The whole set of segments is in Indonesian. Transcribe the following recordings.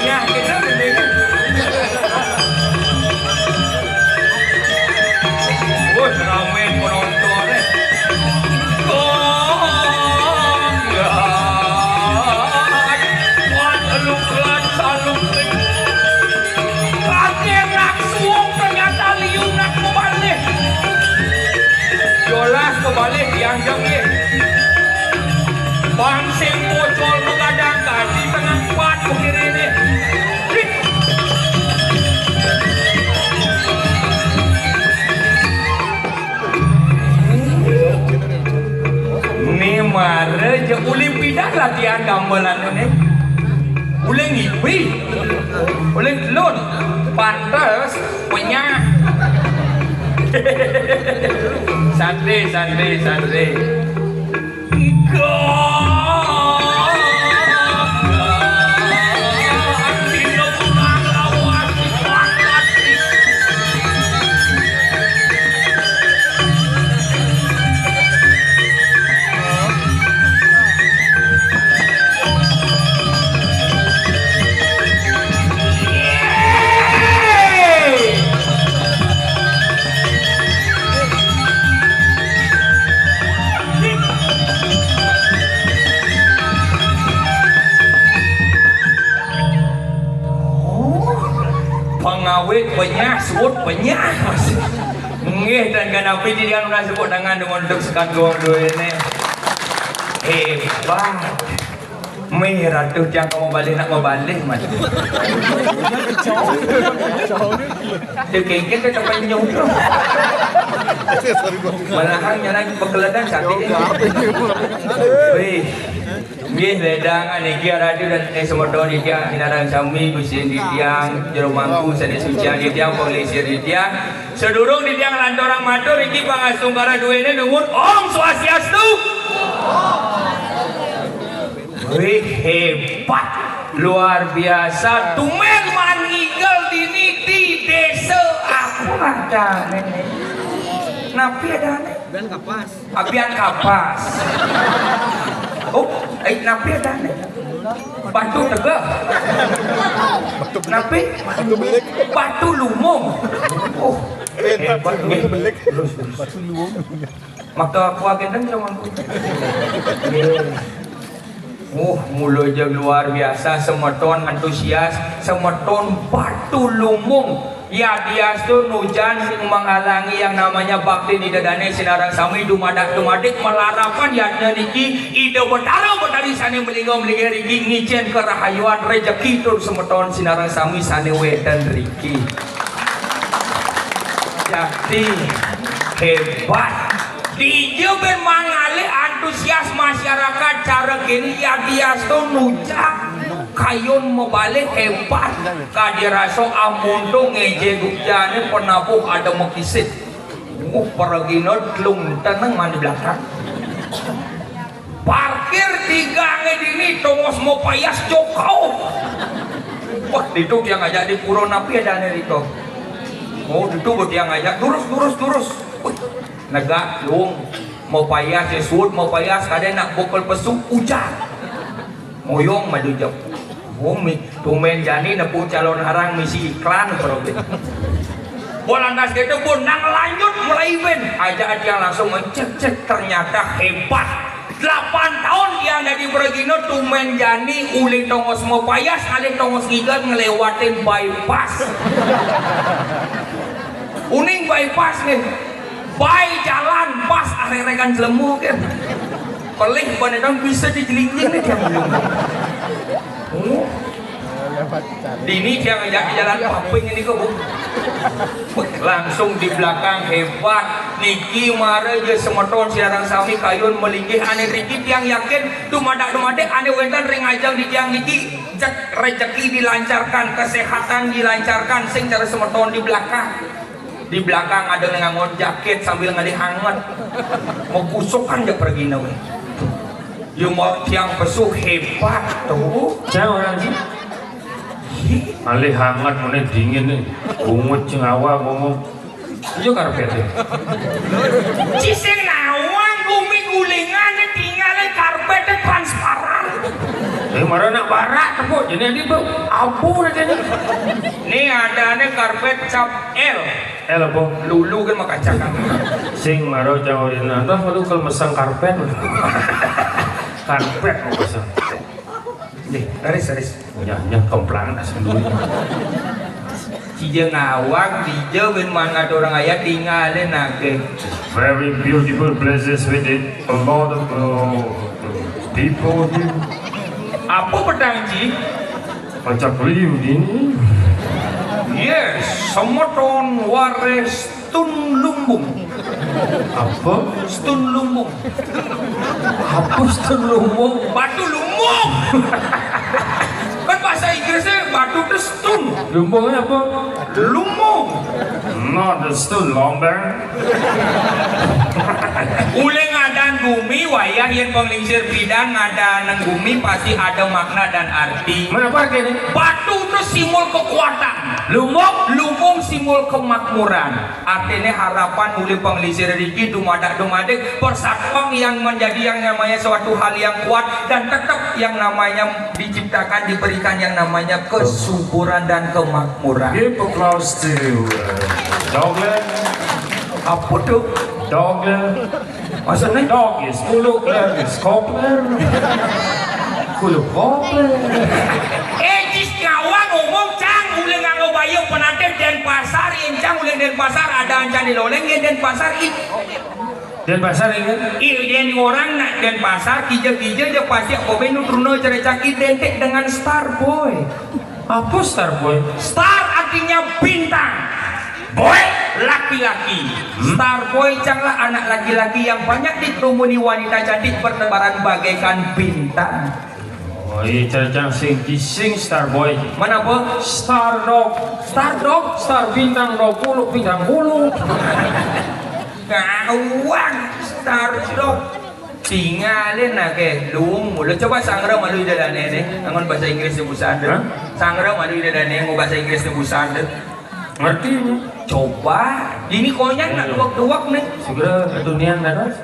renyah kita mendingan. Wah, ramai penonton eh. Kebalik yang jangkit bangsing bocol mengadangkan di tengah kuat begini ini ini mara je uling pidan latihan gamelan ini uling iwi uling telur pantas punya santai pengawet banyak sebut banyak nggih dan kenapa dia nak sebut dengan untuk sekandung dua ini hebat merah tu yang kamu balik nak membalik mas dia kengket tu sampai nyuruh malahang nyarang pekeladan sakit wih nggih ledangan iki radio dan semodon iki hinarang sami Gusti Didiang jero mangku sane suci Didiang polisi Didiang sedurung Didiang lantorang matur iki pangasungkara duwene nuwun Om Swastiastu. Wih hebat luar biasa tumen manigel dini di desa apa ada napi ada apian kapas apian kapas. Oh, napi ada batu tegak napi batu lumung. Oh hebat batu lumung maka aku akan sama aku. Mulai je luar biasa semeton antusias semeton batu lumung ya dia tu nujan sing menghalangi yang namanya bakti di dadane sinarang sami dumadak melarapan ya niki ide betara betari sane melinggo riki ngicen kerahayuan rejeki tur semeton sinarang sami sane wedan riki jadi hebat di jeben mangale antusias masyarakat cara gini ya dia tu nujak kayun membalik hebat kadiraso amundo ngeje gujane penabuh ada mekisit peragino tlung tenang mandi belakang parkir tiga ngedini tongos mau payas jokau wah itu dia ngajak di puro napi ada nerito itu dia ngajak turus negak lung mau payas sesud mau payas kadang nak bokol pesuk hujan moyong maju jauh bumi tumen jani nepu calon harang misi iklan program bolandas gitu pun nang lanjut mulai event aja dia langsung ngecek ternyata hebat 8 tahun dia ada di Beregino tumen jani uling tongos mau payas kali tongos gigat ngelewatin bypass uning bypass nih baik jalan pas arerekan jelemu kan pelih beneran bisa dijelingjing nih dia belum dini dia ngajak jalan paping ini kok langsung di belakang hebat niki mare je semeton siarang sami kayun melinggih ane riki yang yakin dumadak ane wentan ring ajang di tiang niki rezeki dilancarkan kesehatan dilancarkan sing cara semeton di belakang ada ngangon jaket sambil ngali hangat mau kusukan je pergi nawe yumor tiang pesuh hebat tuh saya orang sih alih hangat mana dingin nih bungut cengawa ngomong iya karpetnya cising nawang bumi gulingan tinggalin karpetnya transparan Marah nak barat tepuk jadi dia bu abu rasanya. Nih ada nih karpet cap L. Apa? Lulu kan makan cakang. Sing marah jauh di nanti kalau mesang karpet. Karpet mau mesang. Nih, aris. Ya kemplang asal dulu. Cija ngawang, dija ben mana ada orang ayat tinggalin nake. Very beautiful places with it. A lot of people here. Apa pedang Ji? Macam beliau ini. Yes, semeton wares stun lumbung. Apa? Stun lumbung. Apa stun lumbung? Batu lumbung. Kan bahasa Inggrisnya batu itu stun. Lumbungnya apa? Lumbung. Not the stun lumber. Ule ngadan bumi wayah yang penglingsir bidang ngadan bumi pasti ada makna dan arti. Mana pakai ini? Batu itu simbol kekuatan. Lumbung simbol kemakmuran. Artinya harapan ule penglingsir riki dumadak persatuan yang menjadi yang namanya suatu hal yang kuat dan tetap yang namanya diciptakan diberikan yang namanya kesuburan dan kemakmuran. Give applause to Dogler. Apa tuh? Dogler. Maksudnya? Dog is kulukler is kopler. Kulukopler. Jis ngawang ngomong cang ule nganggo bayu penantem den pasar cang ule den pasar ada ancan di loleng den pasar Dan pasar ini? den orang nak den pasar kija-kija dia pasti kobe nutruno cerecak identik dengan star boy. Apa star boy? Star artinya bintang, boy laki-laki. Star boy canglah anak laki-laki yang banyak dikerumuni wanita cantik bertebaran bagaikan bintang. Oh iya cerita sing star boy. Mana apa? Star dog. Star dog? Star bintang dog bintang bulu. Ngawang star dog. Tinggalin na ke luung mulut. Coba sangra malu idadane nih. Angon bahasa Inggris di busanda. Sangra malu idadane mau bahasa Inggris di busanda. Ngerti ini? Coba. Ini konyak nak duak-duak nih. Segera dunia naras.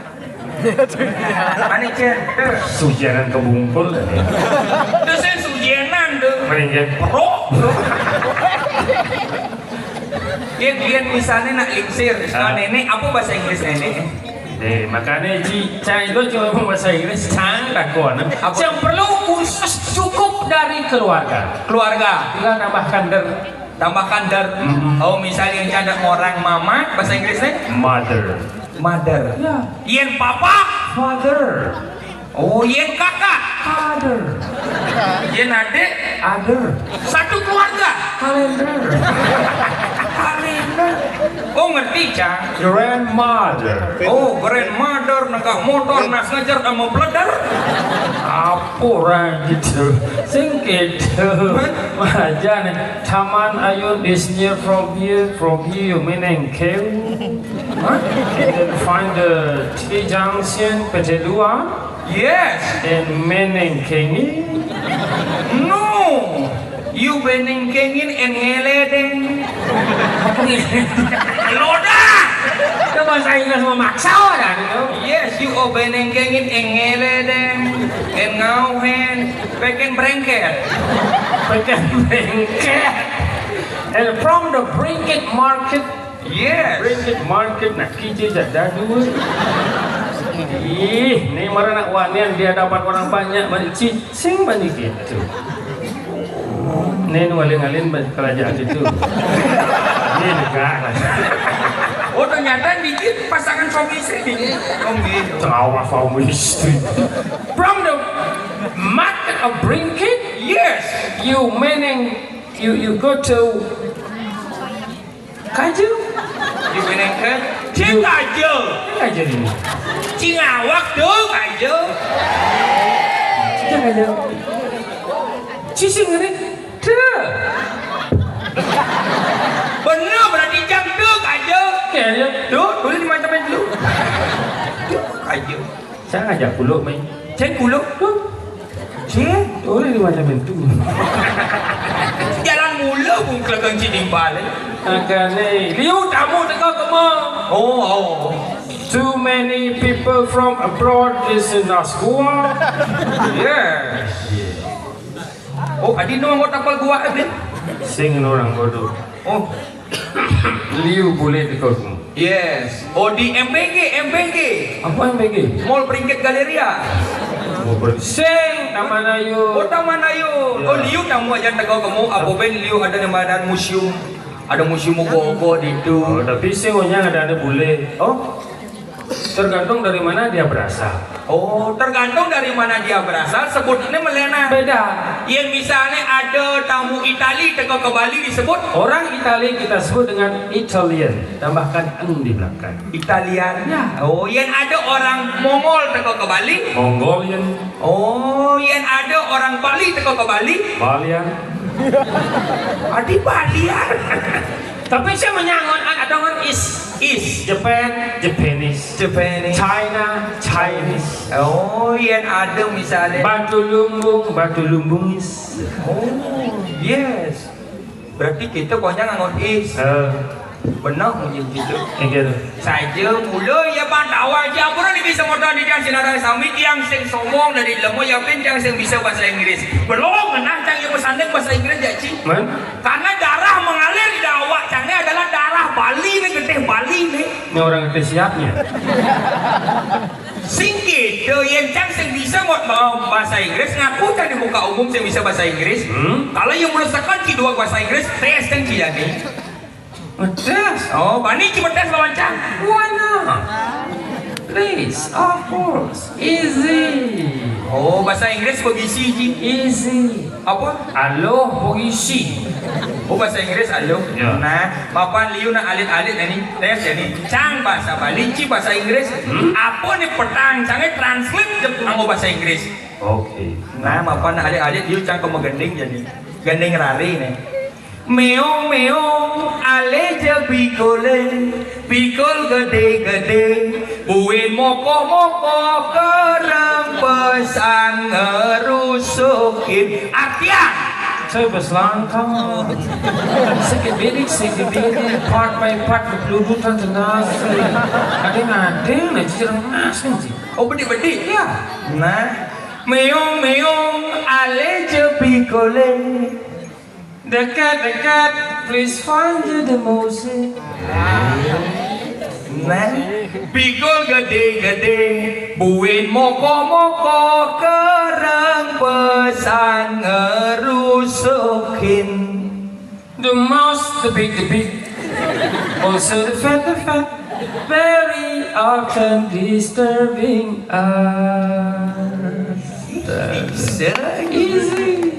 Mana center? Sujanan kebumpul. Itu saya sujenan tuh. Mending Bro. Dia misalnya nak lingsir. Nenek apa bahasa Inggris nenek? Makanya Cang itu cuma bahasa Inggris Cang takon. Yang perlu khusus cukup dari keluarga. Tinggal Tambahkan der. Oh misalnya yang canda orang mama bahasa Inggrisnya mother. Ya. Yen papa Father. Oh yen kakak Father. yen adik Other. satu keluarga Calendar. Oh ngerti Cang. Grandmother. Oh grandmother nakak motor nas ngajar sama pledar. Apa orang gitu? Sing gitu. Maja nih. Taman Ayun is near from here you meaning cave. And then find the T junction Petelua. Yes. And Menengkengi. No. You benengkengin en ngeledeng. Loda. Itu bahasa Inggris memaksa orang itu. Yes, you o benengkengin en ngeledeng, en ngauhen, peken brengket. Pekan bengket. And from the Brinket Market. Yes. Brinket Market nak kijil jada dua. Ih, ni marah nak wanian dia dapat orang banyak banyak sing banyak gitu. Nen waling-alin kerajaan itu. Ini negara. Oh ternyata dikit pasangan suami istri. Oh gitu. Tawa suami istri. From the market of Brinket, Yes. you go to Kaju. You benengket. Cing aja. Kaju ini. Cingawak tuh aja. Jangan aja. Cising ini. Tuh. Bener berarti jam tuh aja. Kayaknya. Tuh, boleh dimacamin dulu. Tuh aja. Saya ngajak puluk main. Ceng kulo. Tuh. Ceng. Boleh dimacamin tuh. Jalan mula pun kelakang ciding balik. Agane. Liu tamu tengah kemau. Oh. Too many people from abroad is in Asgua. Yes. Oh, adi no anggota tapal gua din. Sing orang bodoh. Oh, Liu boleh dikau. yes. Oh, di MBG. Apa yang BG? Mall Peringkat Galeria. Sing Taman Ayu. Oh, Taman Ayu. Oh, Liu tamu aja tegak kamu. Apa ben Liu ada nama museum. Ada museum Mogo di itu. Oh, tapi sing ada boleh. Oh, Tergantung dari mana dia berasal. oh, tergantung dari mana dia berasal. Sebutnya melena. Beda. Yang misalnya ada tamu Itali tegak ke Bali disebut Orang Italia kita sebut dengan Italian. Tambahkan "eng" di belakang. Italian. Ya. Oh, yang ada orang Mongol tegak ke Bali. Mongolian, Oh, yang ada orang Bali tegak ke Bali. Balian. Adi Balian. Tapi saya menyangon ada dengan is Japan, Japanese, China, Chinese. Oh, yang ada misalnya. Batu lumbungis. Oh, yes. Berarti kita pokoknya ngangon is. Benar mungkin gitu. Gitu. Saja mulai ya pantawa aja pura ni bisa modal di yang sinarang sami yang sing somong dari lemo ya pun yang sing bisa bahasa Inggris. Belum menang cang yang bersanding bahasa Inggris ya Ci. Man? Karena darah mengalir di awak cangnya adalah darah Bali nih, gede Bali nih. Ini orang itu siapnya. Sing gitu yang cang sing bisa bahasa Inggris ngaku kan di muka umum sing bisa bahasa Inggris. Kalau yang melesakan Ci dua bahasa Inggris tes kan Ci jadi. Tes. Oh, bani cuma tes lawan cang. Why not? Please, of course. Easy. Oh, bahasa Inggris begisi Ci. Easy. Apa? Halo, polisi. Oh, bahasa Inggris halo. Ya. Nah, papan liu na alit-alit ini tes ini. Cang bahasa Bali, Ci bahasa Inggris. Apa nih petang? Cangnya translate anggo bahasa Inggris. Oke. Nah, papan na alit-alit liu cang komo gending jadi. Gending rari nih. Meong meong ale jabikole pikol gede-gede buin moko-moko kerem pesan ngerusukin artian Saya berselangkang. Sikit bidik, part by part berpelurutan tenas. Ada nih, cerang asing sih. oh bedi-bedi Ya. nah meong meong ale jabikole Dekat, please find you the music. nah pikol gede-gede buin moko-moko kerem pesan ngerusukin The mouse, the big, also the fat, very often disturbing us. bisa Easy.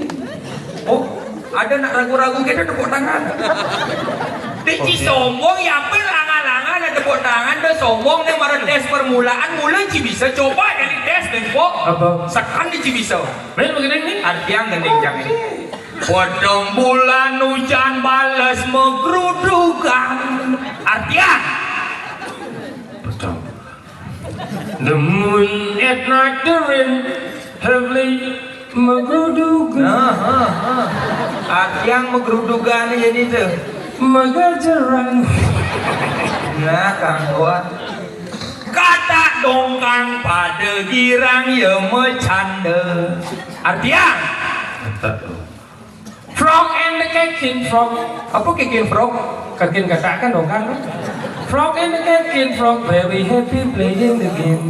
oh ada nak ragu-ragu kita tepuk tangan Deci sombong ya apa langan-langan ada tepuk tangan dah sombong nih marah tes permulaan mulai Ci bisa coba jadi tes deh kok Apa? sekan di Ci bisa Main begini nih. artian gending jang ini podong bulan hujan balas megrudukan artian Betul. The moon at night, the rain heavily menggerudukan, artian megrudukan jadi tuh mengajaran. nah kang gua kata dongkang pada girang ya mecanda artian Frog and the Cakin Frog. apa kikin frog Kakin katakan dong kan? Frog and the Cakin Frog very happy playing the game.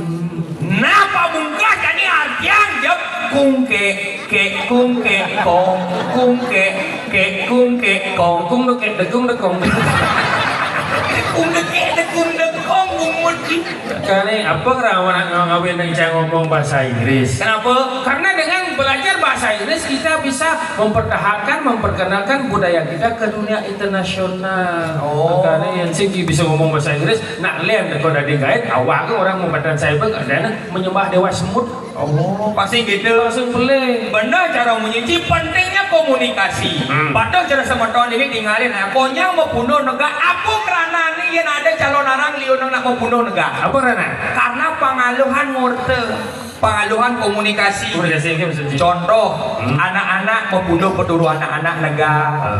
napa bungkas jadi artian jep kung ke kong kung ke kong Kung deket dekung dekong. kung de kong kung muci Karena apa rawan ngawin yang saya ngomong bahasa Inggris? kenapa Karena dengan belajar bahasa Inggris kita bisa mempertahankan, memperkenalkan budaya kita ke dunia internasional. Oh. Karena yang sih bisa ngomong bahasa Inggris, nak lihat kalau dari gait awak ke orang membatan cyber ada menyembah dewa semut. oh pasti gitu Langsung beli. benar cara menyuci pentingnya komunikasi padahal cara sama tahun ini tinggalin pokoknya mau bunuh negara apa kerana nih yang ada calon orang liu nak mau bunuh negara Apa Rana? karena pengaluhan ngurte pengaluhan komunikasi Komunikasi ini maksudnya. contoh anak-anak membunuh peturu anak-anak negara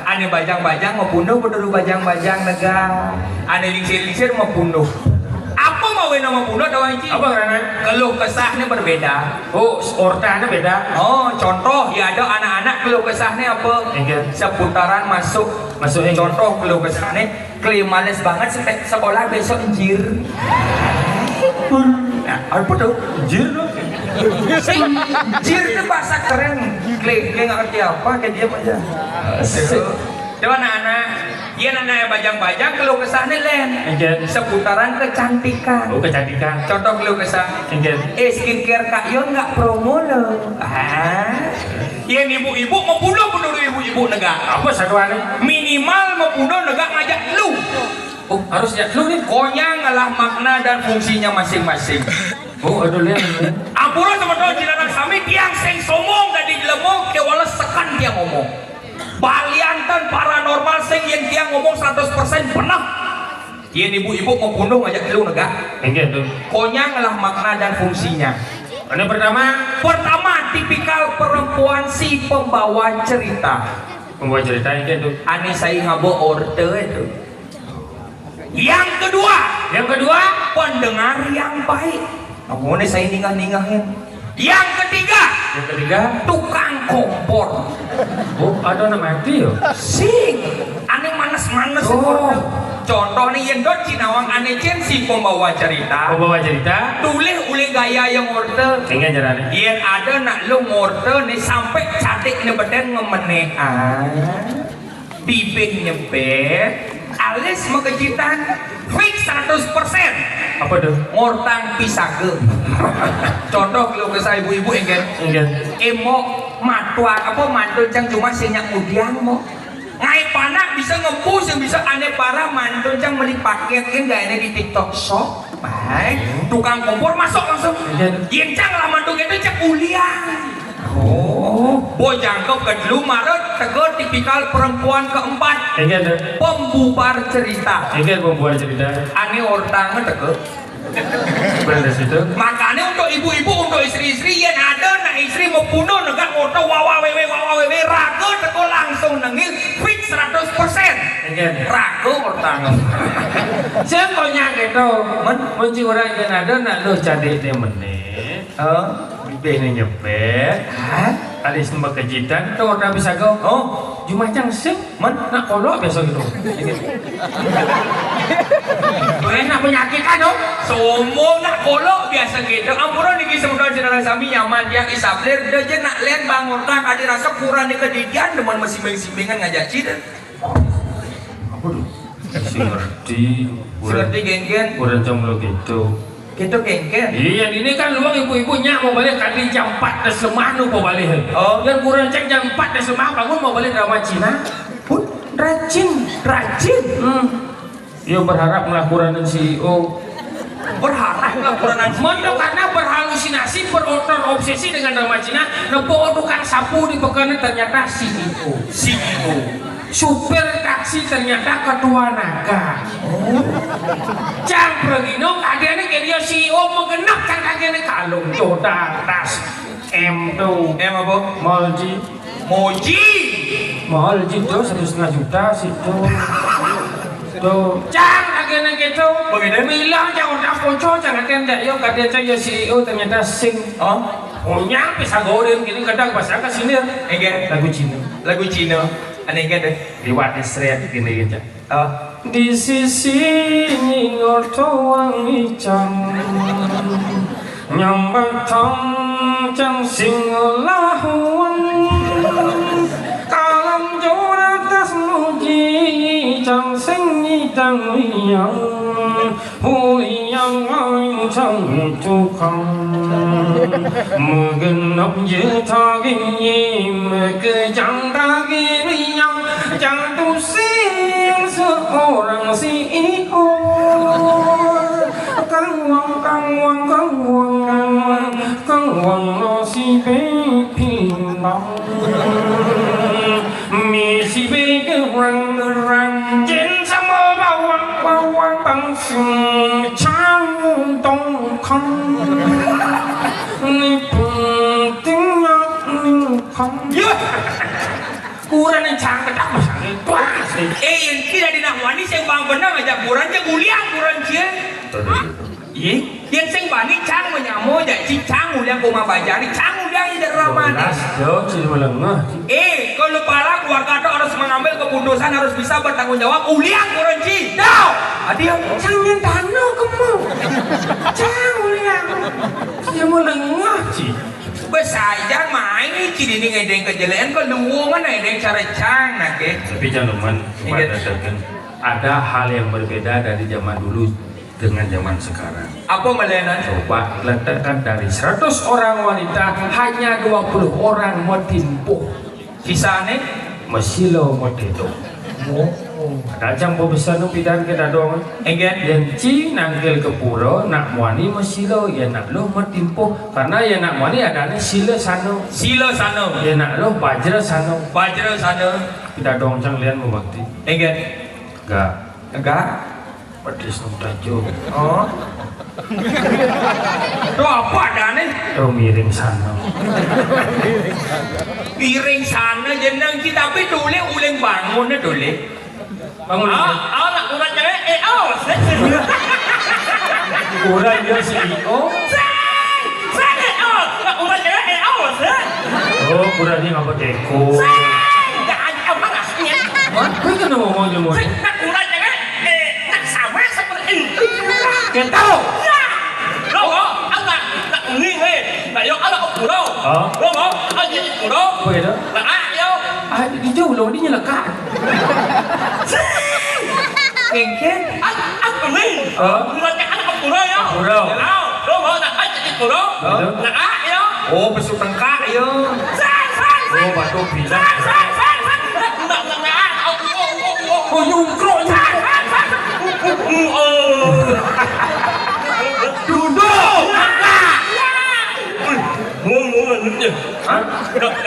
ane bajang-bajang membunuh peturu bajang-bajang negara ane lingsir-lingsir membunuh apa mau we nama bunuh dawa hiji. Apa karena? Keluh kesahnya berbeda. Oh, ortanya beda. Oh, contoh ya ada anak-anak keluh kesahnya apa? Enggak. Seputaran masuk. Contoh keluh kesahnya, klien males banget sekolah besok anjir. Nah, apa tuh? Anjir loh. Anjir itu bahasa keren. Klien nggak ngerti apa, kayak dia aja. Coba anak-anak, iya anak bajang-bajang keluh kesahnya len. Enggak. Seputaran kecantikan. Oh, kecantikan. Contoh keluh kesah. Enggak. Skincare Kak Yon nggak promo loh. Iya ibu-ibu mau bunuh ibu-ibu negara. Apa satuannya? Minimal mau bunuh negara ngajak lu. Oh, harus ya lu nih. Konya ngalah makna dan fungsinya masing-masing. Oh, aduh lihat. Ampura teman-teman jilanan sami tiang sing somong dan digelemong kewala sekan dia ngomong. Baliantan paranormal sing yang dia ngomong 100% pernah. Iya ibu-ibu mau bunuh ngajak lu negara. Enggak tuh. Konya ngalah makna dan fungsinya. Ini pertama tipikal perempuan si pembawa cerita. membawa cerita enggak tuh. Ane saya ngabo orte itu. Yang kedua pendengar yang baik. Namun saya ningah-ningahin. Yang ketiga tukang kompor. Oh, ada nama mati yo. Sing ane manes-manes. Oh. Contoh nih yang dot Cinawang ane cen si pembawa cerita. Membawa cerita. Tulis oleh gaya yang orte. Enggak jarane. Yang ada nak lu ngorte nih sampai catik nih beden ngemenehan. Bibir nyepet. Alis mengejitan fix 100%. Apa tuh? Ngortang pisage. Contoh kalau kesah ibu-ibu enggak. Emo matuan apa mantul cang cuma senyak mudiang mo. Ngai panak bisa ngebus yang bisa aneh parah mantul cang beli paketin gak ini di TikTok shop. Baik, tukang kompor masuk langsung. Yang cang lah mantul itu cek kuliah. Oh, bojang kau kedua Maret tegur tipikal perempuan keempat. Pembubar cerita. Pembubar cerita. Ani ortang tegur. Benar situ. Makanya untuk ibu-ibu, untuk istri-istri yang ada nak istri mau bunuh negara orto wawa wewe ragu tegur langsung nengil fix 100%. Ragu ortang. Saya mau nyangka itu, menci orang yang ada nak lo jadi dia menit. Bibirnya nyepet. Alis nembak kejitan, tuh orang bisa go. Oh, cuma cang sih, nak kolok biasa gitu. Tuh enak penyakit kan dong? Semua nak kolok biasa gitu. Ampura nih semudah jenazah sami nyaman yang isabler dia je nak len bangun tak ada rasa kurang di kedidian deman masih mengan ngajak cid. Apa tuh? Ngerti geng-geng. Kurang jomblo gitu. Gitu geng-geng. Iya, ini kan luang ibu-ibunya mau balik kali jam 4 dan semah nu mau balik. Oh, yang kurang cek jam 4 dan semah bangun mau balik drama Cina. Rajin. Yo berharap melakukan CEO. Berharap melakukan Mondo karena berhalusinasi, berobsesi dengan drama Cina. Neboh tukang sapu di pekannya ternyata CEO. Supir taksi ternyata ketua naga. Cang pergino kagiannya kayak dia CEO menggenap cang kagiannya kalung jodoh tas M tuh apa? Moji tuh 1,5 juta situ. Tuh cang kagiannya gitu. Bilang jangan udah ponco jangan tenda yo kagian cang ya CEO ternyata sing. Oh nyampe sagoreng gini kadang pasang ke sini. Lagu Cina. Aneh kan deh, liwat istri gini gitu. Di sisi nyingor toang icang, nyambang tong cang singolahuan, kalam joratas muji cang singitang yang, huyang ang cang tukang, mengenap jetagi mekejang dagi jangan pusing seorang CEO. Kang wang lo si pinang misi berang jen sama bawang langsung cang tong kong ni pentingnya ni kong. Kurang yang canggih tak masalah itu asli. Yang tidak dinahwani yang bang benar ngajak kurang je kuliah kurang je. Yang sing bani cang menyamo jadi si cang uliang koma bajari cang uliang ini ramane. Jauh cili melengah. Kalau para keluarga itu harus mengambil keputusan harus bisa bertanggung jawab uliang kurenci. Tahu? Adio Cang yang tanah kamu. Cang uliang. Cili melengah ci. Besajar main ini ciri ini ngedeng kejelean kalau luwungan ngedeng cara cang nak ke. Tapi jangan ada hal yang berbeda dari zaman dulu dengan zaman sekarang. Apa melenan? Coba letakkan dari 100 orang wanita hanya 20 orang mau timpuh. Sisane Masilo mau tidur. Ada jambu besar nu pidan kita doang. enggen Yang ci nangkil ke pura nak muani masilo ya nak lo mau timpuh karena ya nak muani ada sila sano. sila sana Ya nak lo bajra sano. bajra sana Kita doang cang lian mau bakti. enggen Enggak. enggak Pedes nu tajo. oh itu apa dane Lo miring sano. piring sana jeneng kita tapi dule uleng bangun dule Bangun. nak kurang jangan Kurang dia CEO. Oh, kurang dia ngapa teko. Kau kena ngomong je moni. Kita. Apa itu? Ah, di jauh loh dia lekat. enggen oh besuk tengkak ya Oh, batu bilang. Oh, nyungkrok. duduk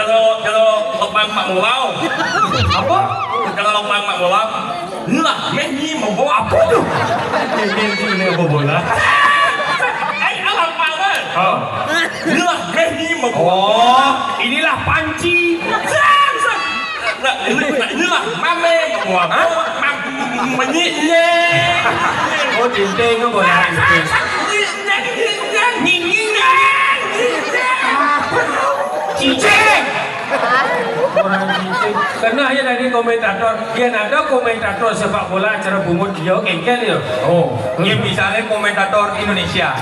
Kalau lubang Pak Mulau, apa kalau lubang Pak Mulau, lah ini membawa apa? Ini apa bola? Alam Pak Oh, lah ini membawa. oh inilah panci Nah, inilah mame membawa. Menyiknya. oh jinting apa bola? cicing Orang jinting. Karena hanya dari komentator, yang ada komentator sepak bola acara bumut dia kengkel ya. oh yang misalnya komentator Indonesia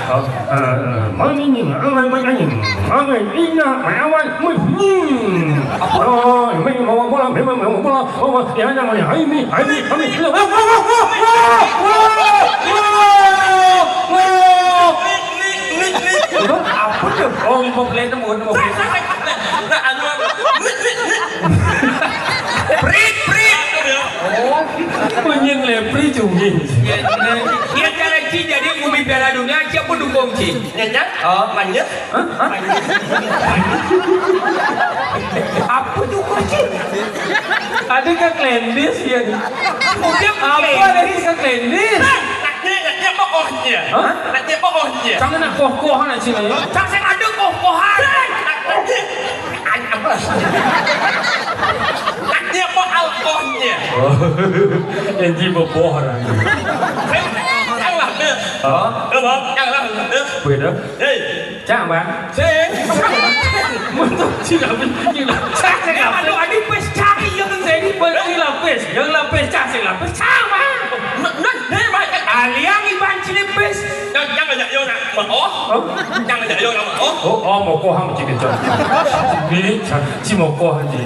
apa tuh? Oh, mau play temu, mau play. prit Punyeng lepri cunging. dia cara Ci jadi umi Piala Dunia siapa dukung Ci Nyanyi? oh Manjat? apa dukung Ci Ada kan klendis ya? dia Apa dari kan klendis? Naknya pokoknya. Hah? Naknya pokoknya. Jangan nak koh-koh nak sini. Cak ada kokohan Naknya po alkoholnya. Oh, jadi beboh orang. Yang lah deh. Oh, Yang lah deh. beda. Hei, Cak bang. Untuk tidak beginilah. Cak saya aduh adik pes cari yang Jadi bagi lapis, yang lapis cak saya lapis. Cak bang. aliang iban cilipes jangan yo nak mau. Oh, Jangan yo nak mau. oh mau koh ham cikin cak. Ini cak, si mau koh aja.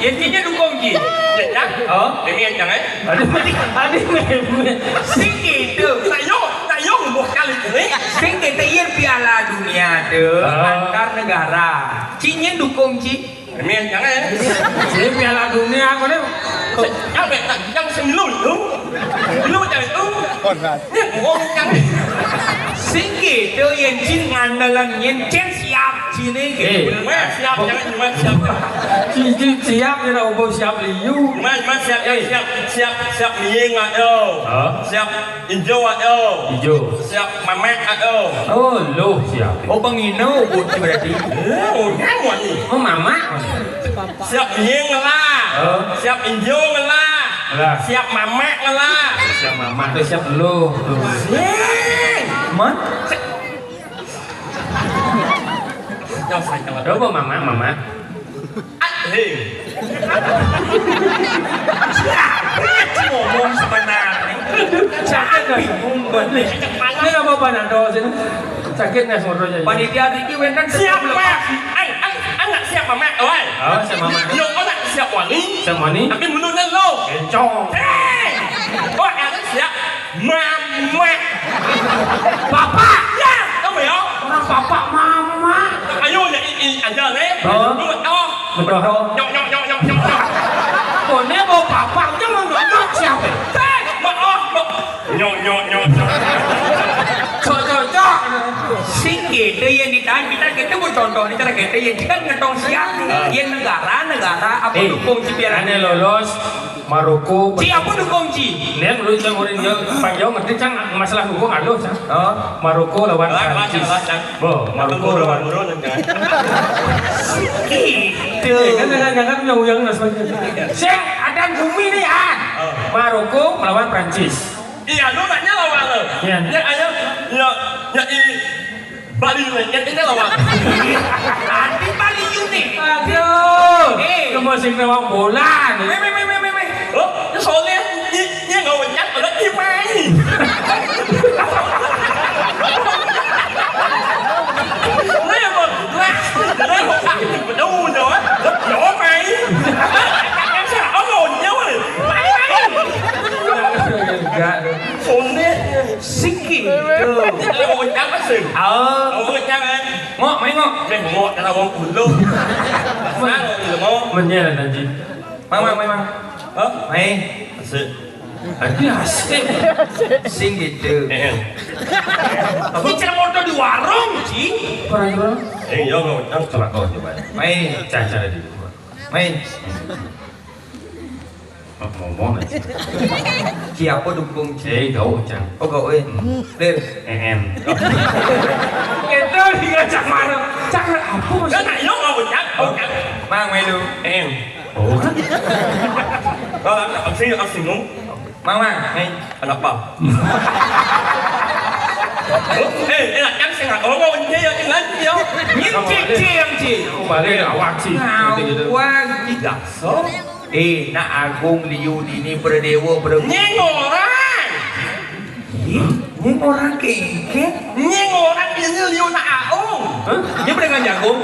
intinya dukung Ci Ya, oh ini jangan. Ada meme. sing gitu Tak yo buat kali ini. sing kita iya Piala Dunia tuh antar negara Cinya dukung Ci Ini jangan. Si Piala Dunia aku ni. Yang sebelum itu, belum jangan itu. Ini ngomong jangan. sing gitu yang Cin ngandalan yang Cin siap Cine gitu Siap jangan cuma siap. Siap je nak ubah siap liu. Cuma siap mieng yo. Siap hijau yo. Hijau. Siap mamek yo. Oh, loh siap. oh pengino buat berarti Oh, nyawa ni. Oh, mama. Siap mieng lah. Siap hijau lah. Lah. Siap mamek lah. siap mama tuh siap lu. Man? Cho phải cho Đó có mama. thì Ngomong sebenarnya. Sakit nggak? Benih. Ini nggak mau panado sih. Sakit nggak semua roja? Panitia Riki Wendan siap mẹ anh nggak siap mà mẹ ơi Oh, siap mama. nhưng có nggak siap wali Sama ni. tapi menurut lo Kencong. có ada siap mama papa ya kamu ya Orang papa mama. ayo ya ini aja nih Oh. lu oh Betul. nyok Oh, ini mau papa jangan ngomong siapa? mà oh nyok Cocok. Sikit yang ditanya kita mau contoh nih cara kita yang kan ngetong siap yang negara apa dukung ci biar Ane lolos Maroko. ci apa dukung ci Lihat lu yang orang yang panjang ngerti cang masalah hukum ada cang. oh Maroko lawan Prancis. Bo, Maroko lawan. gitu Kan jangan yang sebagainya. Sek, ada bumi nih an. Maroko melawan Prancis. iya lu nanya lawan lo Iya. ya ayo ya i Bali ini lawan nanti Bali unik Aduh, kamu sing lawan bola nih. oh cái số liên như ngồi nhắc ở đất im ai lấy một thằng mà đâu nữa đất nhỏ mày em sẽ ở ngồi nhau rồi mày Enggak. phun đi sikit Đây ngồi nhắc bác sĩ ngồi nhắc em ngok mấy ngok đây ngồi là ngồi cuốn luôn má rồi là ngồi Menyelan anjing. mang hả main bác sĩ Ini asik. sing gitu Aku cara motor di warung sih. Orang-orang. Iya ngồi đang coba kau coba. main Cara di rumah. main Ngomong aja. siapa dukung ci Kau cang. oh kau Lir En. Itu diajak mana? Cang apa Cái này nó ngồi chắc không chắc. mang main lu Em. Oh kan? Đó là ông xin đúng. mang main Anh đọc bảo. Ê, đây là chắc sẽ là ở ngồi kia anh lấy gì không? những chị Aku balik awak sih. Gitu-gitu. wah tidak so na agung di Yudi ini berdewa Nghe orang. ini orang kengke Nghe orang ini liu na aung. dia pernah ngajak jagung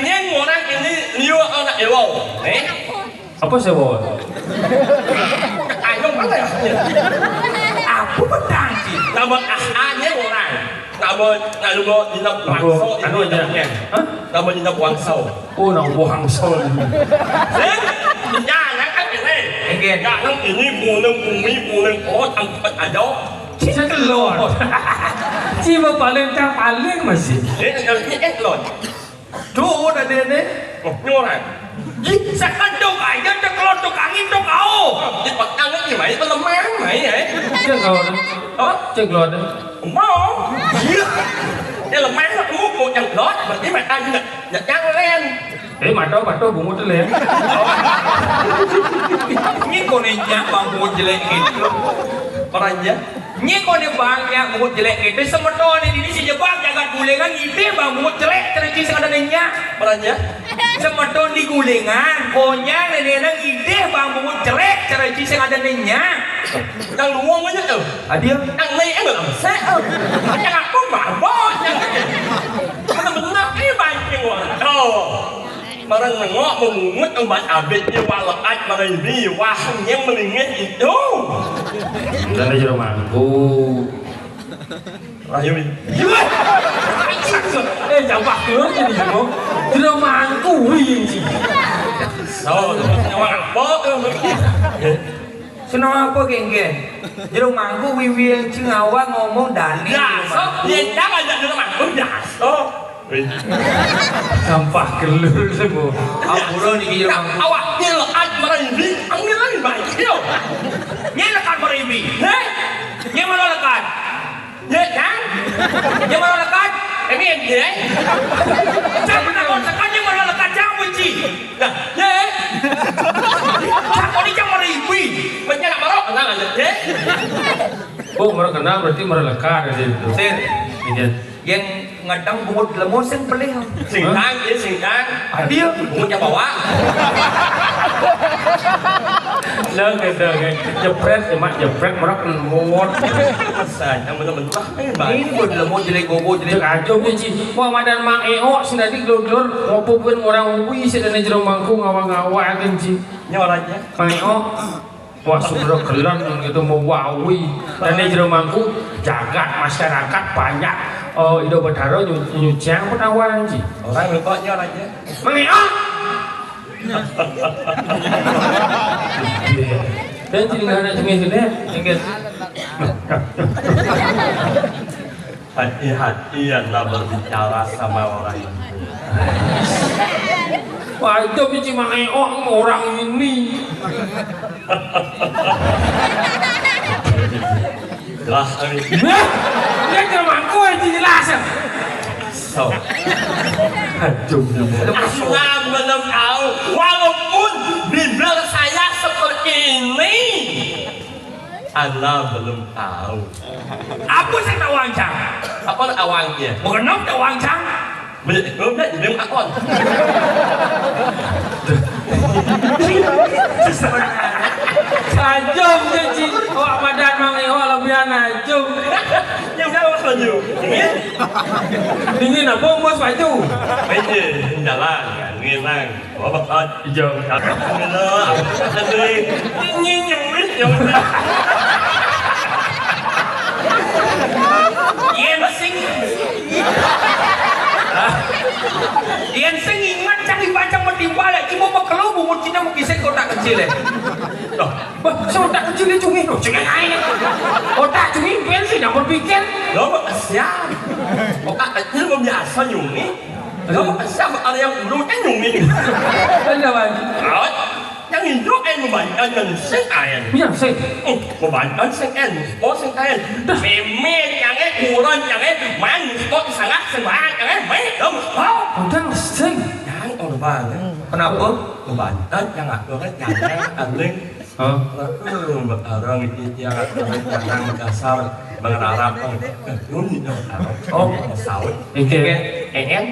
Nghe orang ini liu ở lại yêu. Đấy. Apa sih bawa? Ai không bắt này. aku pedang sih Là một nghe orang. Là một đi đọc hoàng Aku sâu. anu aja. Hah? Là một đi đọc hoàng sâu. Oh, nang buang sol. Đấy. Ya, nak kan ini. Again. Ya, nang ini bulan oh tempat ada. Saya telur. Cuma paling masih. Ini lon. tuh udah deh nih Oh, nyoran. sekan dong aja ceklon tuh angin tuh kau Đi bật ăn cái gì mày, nó lâm máng mày vậy? Cek lor. Cek lor. Mau. Đây là máng nó muốn một chằng lót, mà cái mày ăn nhặt trắng len. Mà đâu bungut tu leh. ini konenya bang bungut jelek gitu Orang gì? ini kone bangnya bungut jelek gitu semeton ini si jebak jagat gulengan ide bang bungut jelek terus sekadangnya Orang gì? semeton di gulengan konya nenek ide bang bungut jelek terus sekadangnya Đang luông với nhất adia Ăn này em được làm sao? Chẳng là có bảo bó chẳng cái gì. Mà mình nói cái bài kia mà đang là ngõ mà mù mất ông bạn à Việt như qua là anh mà này vì qua không nhém mà mình nghe gì đâu. Dan di rumahku. Là gì? Jangan bakal jadi semua. Di rumahku wih sih. Sao mà ăn bó senang apa geng jeruk mangku wiwil cing awak ngomong dani Dạ số Nhìn chắc là nhận được mặt cũng dạ số Sampah gelur semua. Ampura nih jeruk mangku Awak như là anh mà này đi Anh như lấy bài hiểu Nye lekat beribi Thế Nye mana lekat Dễ chán Nye mana lekat Em nghe gì đấy Jangan pernah kau lekat Nye mana lekat jangan benci Dễ Cakap ni jangan meribi. Macam nak marah kenal aja deh. Oh, mereka kenal berarti mereka lekat di situ. Sir, Iya. yang ngadang bungut lemon sing pelih. Singkang dia singkang. Dia Punya bawa. Lơ cái jepret cuma jepret mereka muat. Masa yang benar-benar baik. ini bungut lemon jelek gogo Cek jelek. aja biji. Wah madan mang eo sinadi glor-glor ngopupun orang uwi sedana jero mangku ngawa-ngawa kan ci. Nyoranya. Mang eo wah sudah gelan gitu mau wawi dan jero mangku jagat masyarakat banyak. Oh itu bedaro nyuciang penawaran ci. Orang lupa nyoranya. Mang eo. Dan jadi nggak ada cengih gede. Ingat. Hati-hatianlah berbicara sama orang lain. Wah itu biji mang eo orang ini. Jelas ini. Nah, dia kermangku aja jelas. So. Aduh. Anda belum tahu, walaupun bibir saya seperti ini, Anda belum tahu. Apa sih tak wancang? Apa awalnya? Mengenal tak wancang? Belum dah belum akon. Ajum je ci. Wah madan mang eo lebihan ajum. Yang dah was baju. Ini Dingin apa bos baju? aja jalan kan, ngilang. Oh bakal Hijau. Benar. Tadi ini nyulit yang Yang sing ingat cari baca menimbal cuma mau keluar bumut Cina mau kisah kotak kecil Loh, Otak kecil ni cungi. Cungi lain. Otak cungi bensin nak berpikir. lo siap. Otak kecil mau biasa nyungi. Lo siap ada yang dulu kan nyungi. Ada bang. Rồi, yang hidup em membayangkan dan sing Yang sih. membayangkan sing có sing mẹ yang kurang yang mang có sangat semangat yang dong. Orang sih. Yang orang bang, Kenapa? membayangkan yang aku kan yang aling. Orang itu yang orang dasar mengarap Yun dong. Oh, sawit. Oke. En.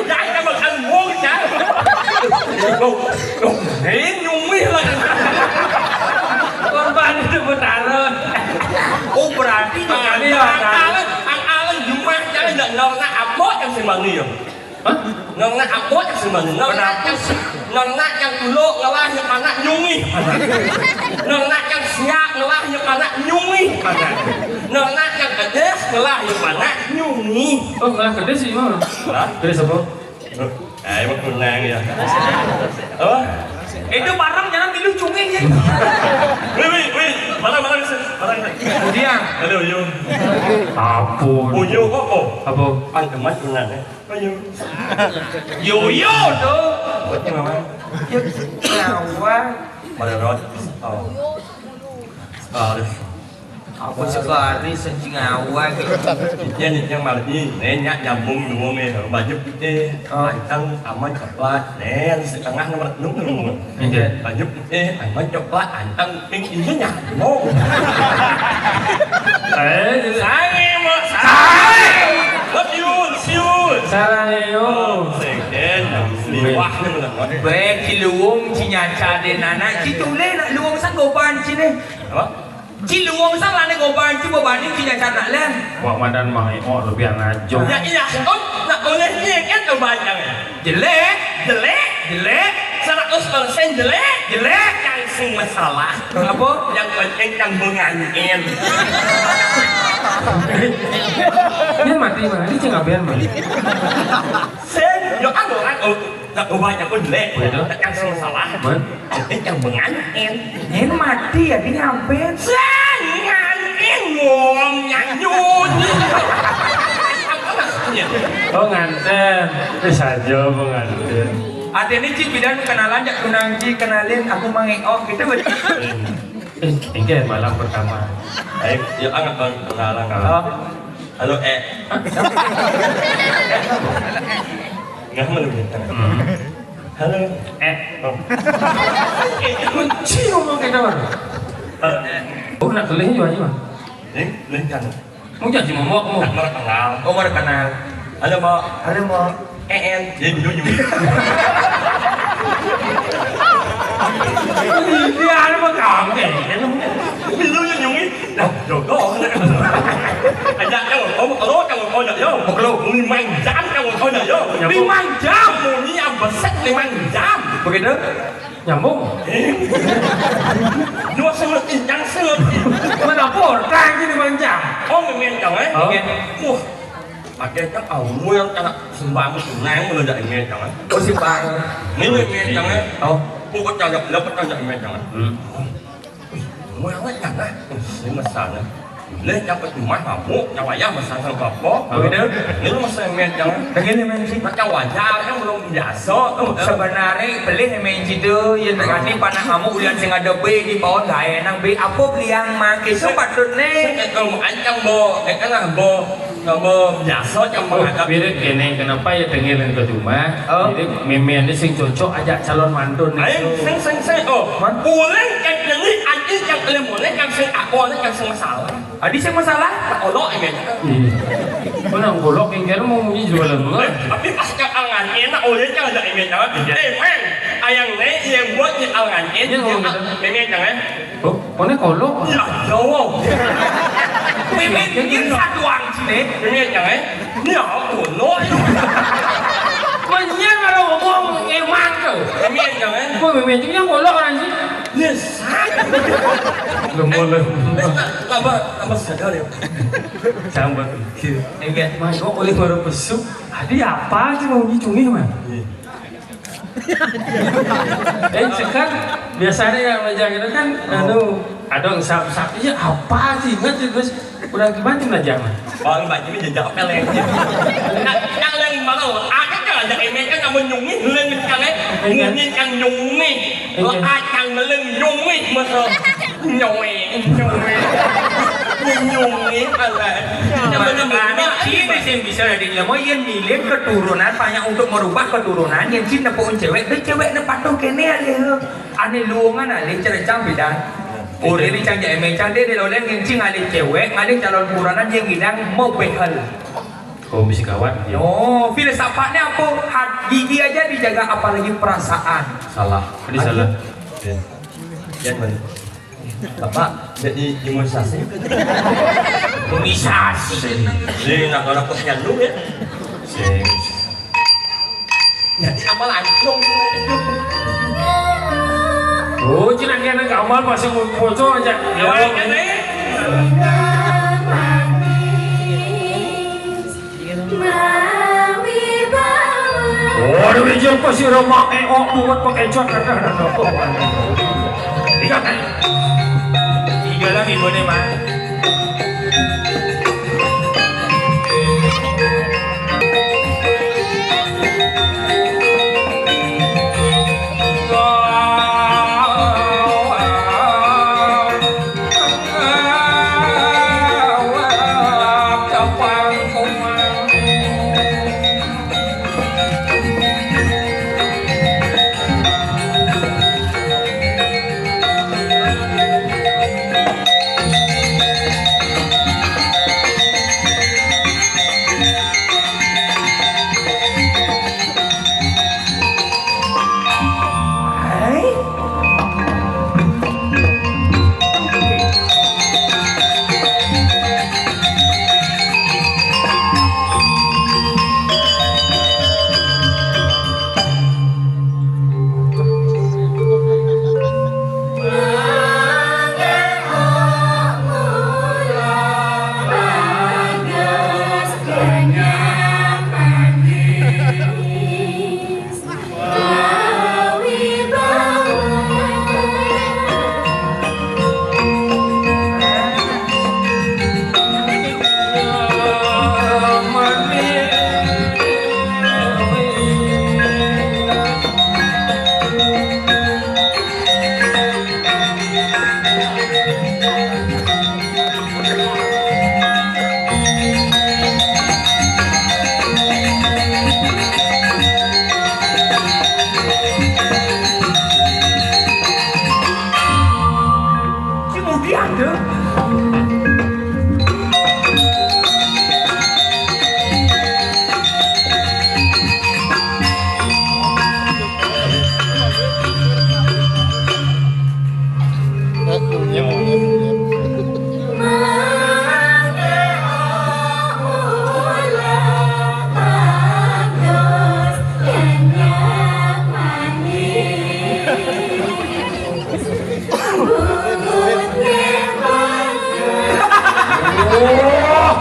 Dai ka bang ăn muôn chả. Hén nhung mi lah. Korban itu bertaruh. Oh berarti Ini Ang alang jumlah jangan nak nona abot yang semani yo. Nona abot yang semani. Nona yang dulu ngalah yang mana nyungi. Nona yang siap ngalah yang mana nyungi. Nona yang kedes ngalah yang mana nyungi. Oh nggak gede sih mah. Gede siapa? Emang kunang ya. Apa? itu barang jangan dilucungin ya. Wih, mana bisa? Kemudian Aduh, yo. Ampun. Uyo kok kok. Apa? Anh cầm mắt con này. Uyo. yoyo tuh. Buat ni mama. Kawan. Mana rot? Oh. Ah, Apa sekali sencing awal gitu. yang malah ini, nenya nyambung dua meter baju putih, antang aman coklat, setengah nomor nung. Baju putih, aman coklat, antang pink ini nyambung. Saya mau love you, see you. Sarayo. Seken, liwah ni mana? Baik ciluung cinyaca de nana citule nak luung sang goban cine. Apa? Ciluung sang lane goban ci bobani cinyaca nak len. Wah madan mang eo lebih ngajum. Ya iya, nak boleh ni kan kebanyakan. Jelek, Jelek, 100% jelek, yang sing masalah. apa? Yang penting yang mengangen. Dia mati mah. Dia cengah biar mah. Sen, yo kan orang nak banyak pun jelek, Betul. yang sing masalah. Man. Penting yang mengangen. Ini mati ya ini hampir. Sen, ngangen ngom yang nyunyi. Apa maksudnya? Oh nganten. Bisa aja nganten. Ada ini cik bidan kenalan jak tunang cik kenalin aku mangeo kita betul. Ini malam pertama. Baik, yo angat kenalan Oh, Halo nggak mau lebih halo oh. Kunci ngomong kayak apa? Oh nak kelihnya juga aja mah. Lên kan Mau jadi mau mau. Mana kenal Oh, mana kenal. halo mau Halo, Mo. jadi minum Dia ada mah kamu kayak minum nyungi rồi đó anh dặn cho một con một lỗ cho một con nhỏ vô một lỗ mì măng dám cho một con nhỏ vô mì măng dám mùi như ăn vật sách mì măng dám Begitu? nyambung. Dua sengit injang sengit Mana portang jadi manjang. oh mì chẳng ấy Ờ. Wah, pakai chắc ẩu mua anak sembang một nang mà đợi mì chẳng ấy Oh, si Bang. nếu mì chẳng ấy Oh. cô có cho nhập lớp có cho nhập mì chẳng ấy mua nó chẳng ấy nếu mà sàn ấy lên trong cái máy hỏa mũ trong ngoài mà sàn thằng bọc bó Begitu? nếu mà sàn mì chẳng ấy Begini men sih. nó trong ngoài da nó belum giả số Sebenarnya beli main situ yang tadi panah kamu ulian sing ada B di bawah gaya nang B apa beli yang make so patutnya cái câu mà anh trong bò cái là bò giả số trong Oh, bò beda kene kenapa ya dengerin ke rumah. Oh. Jadi memen ini sing cocok ajak calon mantun ấy itu. xanh oh boleh kan ini anh ini yang kalian boleh kan saya aku ini yang saya masalah Adi sing masalah oh lo ini Mana golok yang kira mau punya jualan enggak? tapi pas ke angan enak oleh jangan ada ini jangan men ayang ne yang buat ni angan ini ini jangan Oh, mana golok? ya jauh Mimin ini satu ang sini ini jangan ni aku lo Banyak kalau ngomong emang tuh. ini jangan Kok memen itu yang golok orang sih? ni sakit Lemah apa sadar ya Sambat. Enggak. Mas kok oleh baru besuk. Adi apa sih mau nyicungi mah? Sekarang biasanya yang menjaga itu kan ada yang sap-sap aja apa sih ingat terus udah gimana aja mah? Bang bạn chỉ giờ cái lên đang lên mà đâu ai cái là em cái nào mình nhung lên càng ấy nhìn càng nhung đi ai càng mà lên nhung đi mà sao nhồi nhung đi Ini sih bisa dibilang, mau yang nilai keturunan banyak untuk merubah keturunan yang cinta pun cewek, dan cewek ni patuh kene ada, ane luangan ada cara cambidan. Oh, ini cang jadi macam dia kalau lain yang cing ada cewek, ada calon puranan yang gidang mau behel. Oh mesti kawan. Oh, filsafatnya apa? Gigi aja dijaga, apalagi perasaan. Salah. Tadi salah. Jangan Bapak jadi imunisasi Imunisasi. Jadi nak kalau kesian dulu ya jadi amal langsung Oh, jangan kena gambar masih bocor aja. ya ini Oh, udah jauh pasti rumah buat pakai cuak ada. Tiga kan? Tiga lagi boleh mah. gitu. Oh,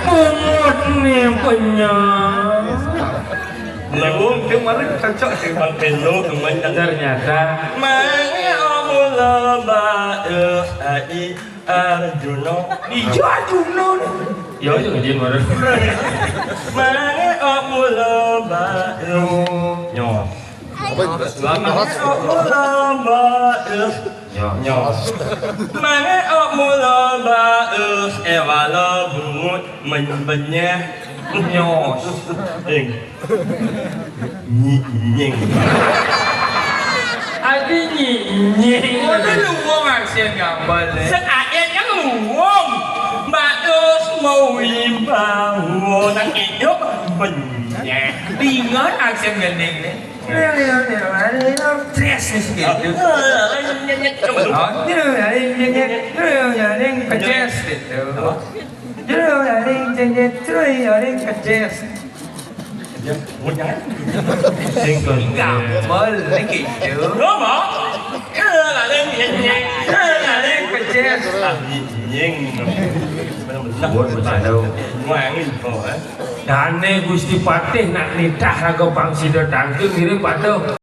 mungut nih penyang. Lalu Kemarin cocok sih. Bang Pendo kemudian Ternyata Mang'amula ba'e ai Arjuna Ijo Arjuna nih. ya aja ngejin bareng. Mang'amula ba'e Nyo Mang'amula ba'e Nyo Mang'amula ba'e Ewala bungut Menyebenya Nyos. Nying Ada nyinying. Ada lu wong aksien gambar nih. Seayat yang luwung Bagus mau imbau Nang inyok Benyek Dengan aksien gending nih. Stres nih segitu. Keces gitu. Singkong. Gambar nih gitu. Nó bỏ là lên nhẹ lên Keces. Nhìn Buat macam đâu. Ngoan đi Phổ hả Dane Gusti Patih nak nitah raga pangsi datang tu mirip patuh.